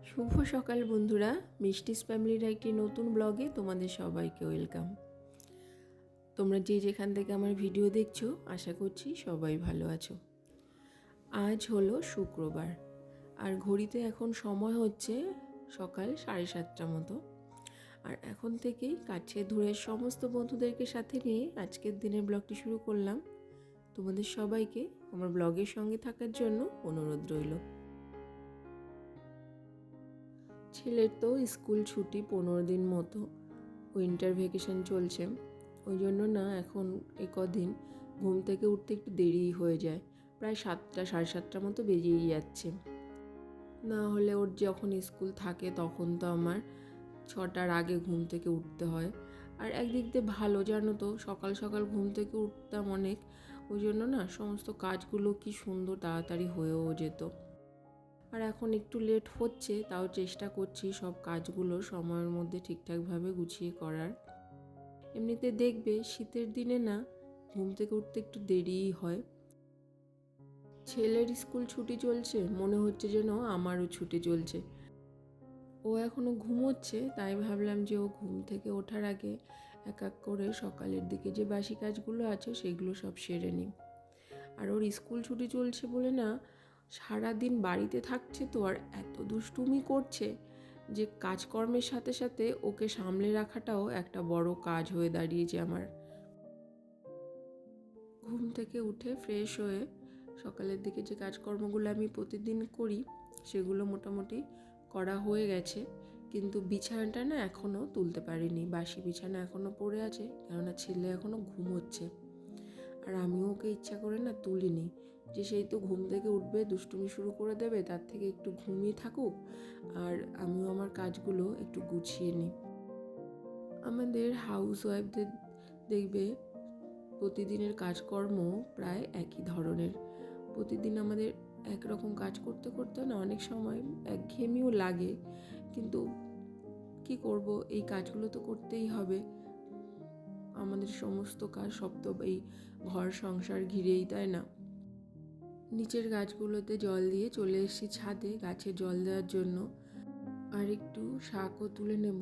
শুভ সকাল বন্ধুরা, মিষ্টিস ফ্যামিলির একটি নতুন ব্লগে তোমাদের সবাইকে ওয়েলকাম। তোমরা যে যেখান থেকে আমার ভিডিও দেখছো, আশা করছি সবাই ভালো আছো। আজ হলো শুক্রবার, আর ঘড়িতে এখন সময় হচ্ছে সকাল 7:30 মতো। আর এখন থেকেই কাছে দূরের সমস্ত বন্ধুদেরকে সাথে নিয়ে আজকের দিনের ব্লগটি শুরু করলাম। তোমাদের সবাইকে আমার ব্লগের সঙ্গে থাকার জন্য অনুরোধ রইল। ছেলের তো স্কুল ছুটি 15 দিন মতো, উইন্টার ভ্যাকেশন চলছে, ওই জন্য না এখন এই কদিন ঘুম থেকে উঠতে একটু দেরি হয়ে যায়, প্রায় 7টা 7:30 মতো বেরিয়েই যাচ্ছে। না হলে ওর যখন স্কুল থাকে তখন তো আমার 6টার আগে ঘুম থেকে উঠতে হয়। আর একদিক দিয়ে ভালো, জানো তো, সকাল সকাল ঘুম থেকে উঠতাম অনেক, ওই জন্য না সমস্ত কাজগুলো কি সুন্দর তাড়াতাড়ি হয়েও যেত। আর এখন একটু লেট হচ্ছে, তাও চেষ্টা করছি সব কাজগুলো সময়ের মধ্যে ঠিকঠাকভাবে গুছিয়ে করার। এমনিতে দেখবে শীতের দিনে না ঘুম থেকে উঠতে একটু দেরিই হয়। ছেলের স্কুল ছুটি চলছে, মনে হচ্ছে যেন আমারও ছুটি চলছে। ও এখনও ঘুমোচ্ছে, তাই ভাবলাম যে ও ঘুম থেকে ওঠার আগে এক এক করে সকালের দিকে যে বাসি কাজগুলো আছে সেগুলো সব সেরে নিই। আর ওর স্কুল ছুটি চলছে বলে না সারাদিন বাড়িতে থাকছে, তো আর এত দুষ্টুমি করছে যে কাজকর্মের সাথে সাথে ওকে সামলে রাখাটাও একটা বড় কাজ হয়ে দাঁড়িয়েছে আমার। ঘুম থেকে উঠে ফ্রেশ হয়ে সকালের দিকে যে কাজকর্মগুলো আমি প্রতিদিন করি সেগুলো মোটামুটি করা হয়ে গেছে, কিন্তু বিছানাটা না এখনও তুলতে পারিনি। বাসি বিছানা এখনও পড়ে আছে, কেননা ছেলে এখনও ঘুমোচ্ছে। আর আমিও ওকে ইচ্ছা করে না তুলিনি, যে সেই তো ঘুম থেকে উঠবে, দুষ্টুমি শুরু করে দেবে, তার থেকে একটু ঘুমিয়ে থাকুক আর আমিও আমার কাজগুলো একটু গুছিয়ে নিই। আমাদের হাউস ওয়াইফদের দেখবে প্রতিদিনের কাজকর্ম প্রায় একই ধরনের। প্রতিদিন আমাদের একরকম কাজ করতে করতে না অনেক সময় একঘেয়েমিও লাগে, কিন্তু কি করব, এই কাজগুলো তো করতেই হবে। আমাদের সমস্ত কাজ সব তো এই ঘর সংসার ঘিরেই, তাই না? নিচের গাছগুলোতে জল দিয়ে চলে এসেছি ছাদে গাছে জল দেওয়ার জন্য। আর একটু শাকও তুলে নেব।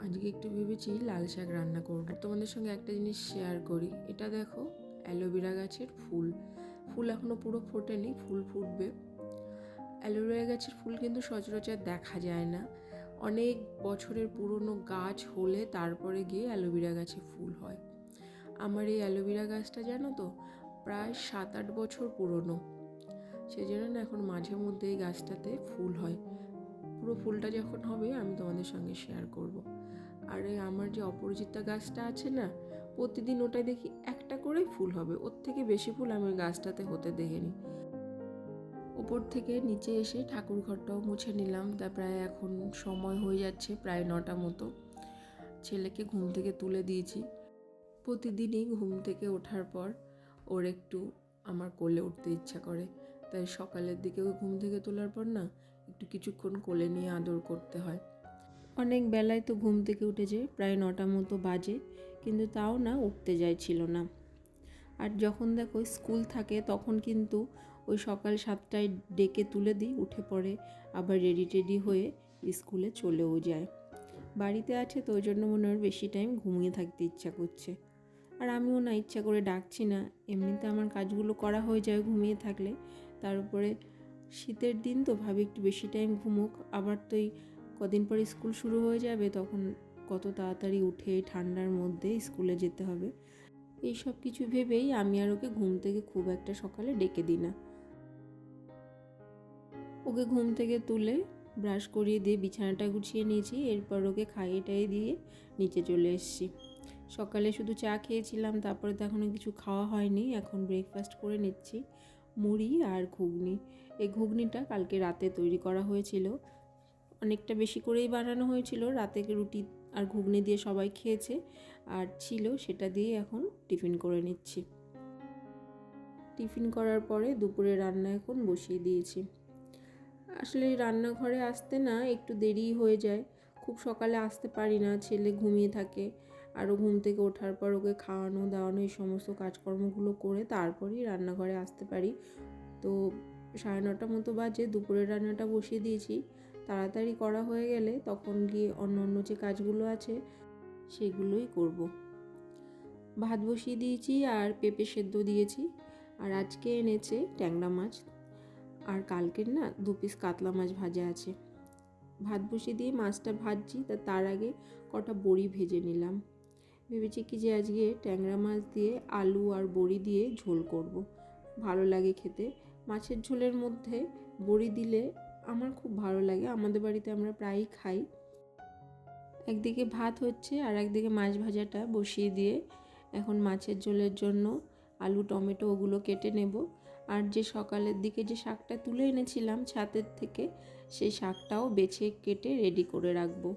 আজকে একটু ভেবেছি লাল শাক রান্না করব। আর তোমাদের সঙ্গে একটা জিনিস শেয়ার করি, এটা দেখো অ্যালোভেরা গাছের ফুল। ফুল এখনও পুরো ফোটেনি, ফুল ফুটবে। অ্যালোভেরা গাছের ফুল কিন্তু সচরাচর দেখা যায় না। অনেক বছরের পুরনো গাছ হলে তারপরে গিয়ে অ্যালোভেরা গাছে ফুল হয়। আমার এই অ্যালোভেরা গাছটা জানো তো প্রায় 7-8 বছর পুরনো, সেই জন্য না এখন মাঝে মধ্যে এই গাছটাতে ফুল হয়। পুরো ফুলটা যখন হবে আমি তোমাদের সঙ্গে শেয়ার করব। আর এই আমার যে অপরাজিতা গাছটা আছে না, প্রতিদিন ওটাই দেখি একটা করেই ফুল হবে, ওর থেকে বেশি ফুল আমি গাছটাতে হতে দেখিনি। উপর থেকে নিচে এসে ঠাকুর ঘরটাও মুছে নিলাম, তা প্রায় এখন সময় হয়ে যাচ্ছে প্রায় 9টা মতো। ছেলেকে ঘুম থেকে তুলে দিয়েছি। প্রতিদিনই ঘুম থেকে ওঠার পর ওর একটু আমার কোলে উঠতে ইচ্ছা করে, তাই সকালের দিকেও ঘুম থেকে তোলার পর না একটু কিছুক্ষণ কোলে নিয়ে আদর করতে হয়। অনেক বেলায় তো ঘুম থেকে উঠেছে, প্রায় 9টা মতো বাজে, কিন্তু তাও না উঠতে চাইছিল না। আর যখন দেখো স্কুল থাকে তখন কিন্তু ওই সকাল 7টায় ডেকে তুলে দিই, উঠে পড়ে, আবার রেডি টেডি হয়ে স্কুলে চলেও যায়। বাড়িতে আছে তো ওই জন্য মনে হয় বেশি টাইম ঘুমিয়ে থাকতে ইচ্ছা করছে। আর আমিও না ইচ্ছা করে ডাকছি না, এমনিতে আমার কাজগুলো করা হয়ে যায় ঘুমিয়ে থাকলে। তার উপরে শীতের দিন তো ভাবি একটু বেশি টাইম ঘুমুক, আবার তো এই কদিন পরে স্কুল শুরু হয়ে যাবে, তখন কত তাড়াতাড়ি উঠে ঠান্ডার মধ্যে স্কুলে যেতে হবে। এই সব কিছু ভেবেই আমি আর ওকে ঘুম থেকে খুব একটা সকালে ডেকে দিই না। ওকে ঘুম থেকে তুলে ব্রাশ করিয়ে দিয়ে বিছানাটা গুছিয়ে নিয়েছি, এরপর ওকে খাইয়ে টাইয়ে দিয়ে নিচে চলে এসেছি। সকালে শুধু চা খেয়েছিলাম, তারপরে তো এখনও কিছু খাওয়া হয়নি। এখন ব্রেকফাস্ট করে নিচ্ছি, মুড়ি আর ঘুগনি। এই ঘুগনিটা কালকে রাতে তৈরি করা হয়েছিল, অনেকটা বেশি করেই বানানো হয়েছিল। রাতে রুটি আর ঘুগনি দিয়ে সবাই খেয়েছে, আর ছিল সেটা দিয়ে এখন টিফিন করে নিচ্ছি। টিফিন করার পরে দুপুরে রান্না এখন বসিয়ে দিয়েছি। আসলে রান্নাঘরে আসতে না একটু দেরি হয়ে যায়, খুব সকালে আসতে পারি না, ছেলে ঘুমিয়ে থাকে। আরও ঘুম থেকে ওঠার পর ওকে খাওয়ানো দাওয়ানো এই সমস্ত কাজকর্মগুলো করে তারপরেই রান্নাঘরে আসতে পারি। তো 9:30 মতো বাজে, দুপুরের রান্নাটা বসিয়ে দিয়েছি। তাড়াতাড়ি করা হয়ে গেলে তখন গিয়ে অন্য যে কাজগুলো আছে সেগুলোই করব। ভাত বসিয়ে দিয়েছি আর পেঁপে সেদ্ধ দিয়েছি। আর আজকে এনেছে ট্যাংরা মাছ, আর কালকের না 2 পিস কাতলা মাছ ভাজা আছে। ভাত বসিয়ে দিয়ে মাছটা ভাজছি, তার আগে কটা বড়ি ভেজে নিলাম। ভেবেছি কি যে আজকে ট্যাংরা মাছ দিয়ে আলু আর বড়ি দিয়ে ঝোল করব। ভালো লাগে খেতে। মাছের ঝোলের মধ্যে বড়ি দিলে আমার খুব ভালো লাগে, আমাদের বাড়িতে আমরা প্রায়ই খাই। একদিকে ভাত হচ্ছে আর একদিকে মাছ ভাজাটা বসিয়ে দিয়ে এখন মাছের ঝোলের জন্য আলু টমেটো ওগুলো কেটে নেব। আর যে সকালের দিকে যে শাকটা তুলে এনেছিলাম ছাদের থেকে, সেই শাকটাও বেছে কেটে রেডি করে রাখবো।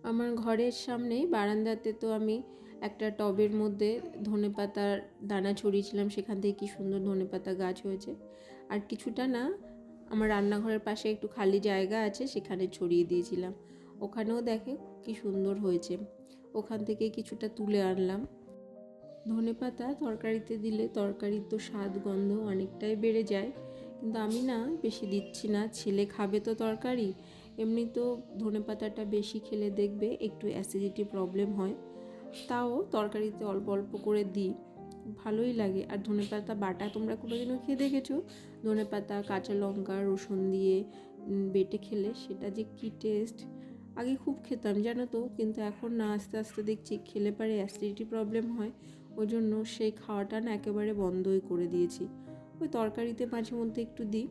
আমার ঘরের সামনে বারান্দাতে তো আমি একটা টবের মধ্যে ধনেপাতার দানা ছড়িয়েছিলাম, সেখান থেকে কি সুন্দর ধনেপাতা গাছ হয়েছে। আর কিছুটা না আমার রান্নাঘরের পাশে একটু খালি জায়গা আছে, সেখানে ছড়িয়ে দিয়েছিলাম। ওখানেও দেখে কি সুন্দর হয়েছে, ওখান থেকে কিছুটা তুলে আনলাম। ধনেপাতা তরকারিতে দিলে তরকারির তো স্বাদ গন্ধ অনেকটাই বেড়ে যায়, কিন্তু আমি না বেশি দিচ্ছি না, ছেলে খাবে তো তরকারি। এমনি তো ধনেপাতাটা বেশি খেলে দেখবে একটু অ্যাসিডিটি প্রবলেম হয়, তাও তরকারিতে অল্প অল্প করে দিই, ভালোই লাগে। আর ধনেপাতা বাটা তোমরা কোনোদিনও খেয়ে দেখেছো? ধনেপাতা কাঁচা লঙ্কা রসুন দিয়ে বেটে খেলে সেটা যে কি টেস্ট! আগে খুব খেতাম জানো তো, কিন্তু এখন না আস্তে আস্তে দেখছি খেলে পারে অ্যাসিডিটি প্রবলেম হয়, ওই জন্য সেই খাওয়াটা না একেবারে বন্ধই করে দিয়েছি। ওই তরকারিতে মাঝে মধ্যে একটু দিই।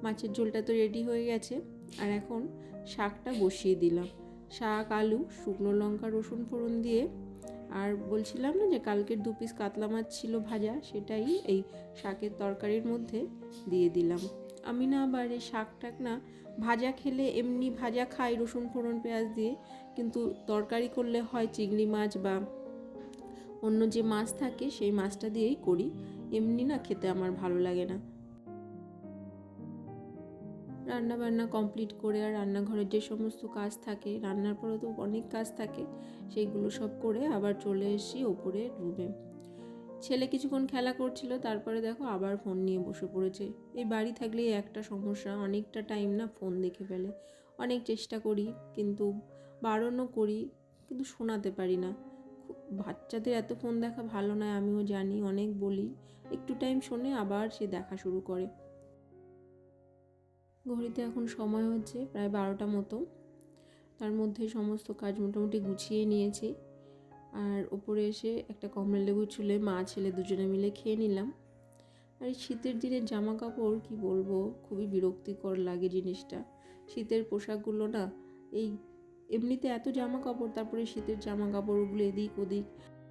মাছের ঝোলটা তো রেডি হয়ে গেছে, আর এখন শাকটা বসিয়ে দিলাম। শাক আলু শুকনো লঙ্কা রসুন ফোড়ন দিয়ে, আর বলছিলাম না যে কালকের 2 পিস কাতলা মাছ ছিল ভাজা, সেটাই এই শাকের তরকারির মধ্যে দিয়ে দিলাম। আমি না আবার এই শাকটাক না ভাজা খেলে এমনি ভাজা খাই রসুন ফোড়ন পেঁয়াজ দিয়ে, কিন্তু তরকারি করলে হয় চিংড়ি মাছ বা অন্য যে মাছ থাকে সেই মাছটা দিয়েই করি, এমনি না খেতে আমার ভালো লাগে না। রান্না বান্না কমপ্লিট করে আর রান্নাঘরের যে সমস্ত কাজ থাকে, রান্নার পরে তো অনেক কাজ থাকে, সেইগুলো সব করে আবার চলে এসেছি ওপরে রুমে। ছেলে কিছুক্ষণ খেলা করছিল, তারপরে দেখো আবার ফোন নিয়ে বসে পড়েছে। এই বাড়ি থাকলেই একটা সমস্যা, অনেকটা টাইম না ফোন দেখে ফেলে। অনেক চেষ্টা করি, কিন্তু বারণও করি, কিন্তু শোনাতে পারি না। বাচ্চাদের এত ফোন দেখা ভালো নয় আমিও জানি, অনেক বলি, একটু টাইম শোনে আবার সে দেখা শুরু করে। ঘড়িতে এখন সময় হচ্ছে প্রায় 12টা মতো। তার মধ্যে সমস্ত কাজ মোটামুটি গুছিয়ে নিয়েছি, আর ওপরে এসে একটা কমলা লেবু ছুলে মা ছেলে দুজনে মিলে খেয়ে নিলাম। আর এই শীতের দিনের জামা কাপড় কি বলবো, খুবই বিরক্তিকর লাগে জিনিসটা। শীতের পোশাকগুলো না, এই এমনিতে এত জামা কাপড়, তারপরে শীতের জামা কাপড়গুলো এদিক ওদিক,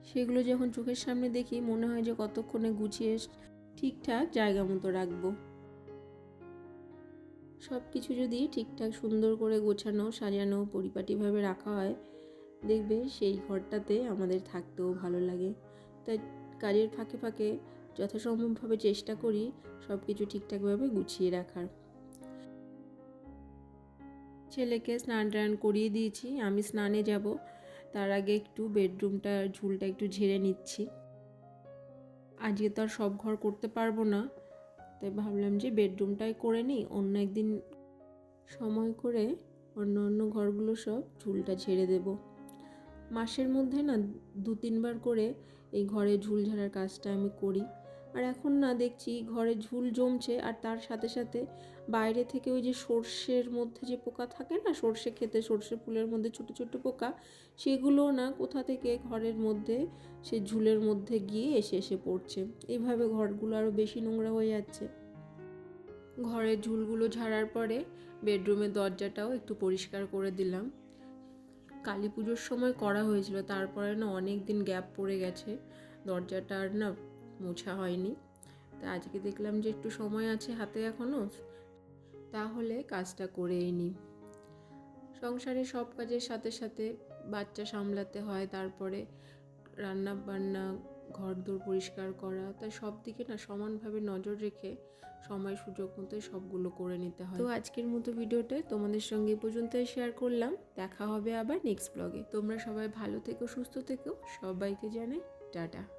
সেগুলো যখন চোখের সামনে দেখি মনে হয় যে কতক্ষণে গুছিয়ে ঠিকঠাক জায়গা মতো রাখবো। সব কিছু যদি ঠিকঠাক সুন্দর করে গোছানো সাজানো পরিপাটিভাবে রাখা হয়, দেখবে সেই ঘরটাতে আমাদের থাকতেও ভালো লাগে। তাই কাজের ফাঁকে ফাঁকে যথাসম্ভবভাবে চেষ্টা করি সব কিছু ঠিকঠাকভাবে গুছিয়ে রাখার। ছেলেকে স্নান টান করিয়ে দিয়েছি, আমি স্নানে যাব, তার আগে একটু বেডরুমটা ঝুলটা একটু ঝেড়ে নিচ্ছি। আজকে তো আর সব ঘর করতে পারবো না, তাই ভাবলাম যে বেডরুমটাই করে নিই, অন্য একদিন সময় করে অন্য ঘরগুলো সব ঝুলটা ঝেড়ে দেব। মাসের মধ্যে না 2-3 বার করে এই ঘরে ঝুল ঝাড়ার কাজটা আমি করি। আর এখন না দেখছি ঘরে ঝুল জমছে, আর তার সাথে সাথে বাইরে থেকে ওই যে সর্ষের মধ্যে যে পোকা থাকে না, সর্ষে খেতে সর্ষে ফুলের মধ্যে ছোটো ছোটো পোকা, সেগুলো না কোথা থেকে ঘরের মধ্যে সে ঝুলের মধ্যে গিয়ে এসে এসে পড়ছে। এইভাবে ঘরগুলো আরও বেশি নোংরা হয়ে যাচ্ছে। ঘরের ঝুলগুলো ঝাড়ার পরে বেডরুমের দরজাটাও একটু পরিষ্কার করে দিলাম। কালী পুজোর সময় করা হয়েছিল, তারপরে না অনেক দিন গ্যাপ পড়ে গেছে, দরজাটা আর না মোছা হয়নি। তা আজকে দেখলাম যে একটু সময় আছে হাতে এখনও, তাহলে কাজটা করেই নিই। সংসারে সব কাজের সাথে সাথে বাচ্চা সামলাতে হয়, তারপরে রান্না বান্না ঘরদোর পরিষ্কার করা, তাই সব দিকে না সমানভাবে নজর রেখে সময় সুযোগ মতো সবগুলো করে নিতে হয়। তো আজকের মতো ভিডিওটা তোমাদের সঙ্গে এই পর্যন্তই শেয়ার করলাম। দেখা হবে আবার নেক্সট ব্লগে। তোমরা সবাই ভালো থেকো, সুস্থ থেকো, সবাইকে জানাই টাটা।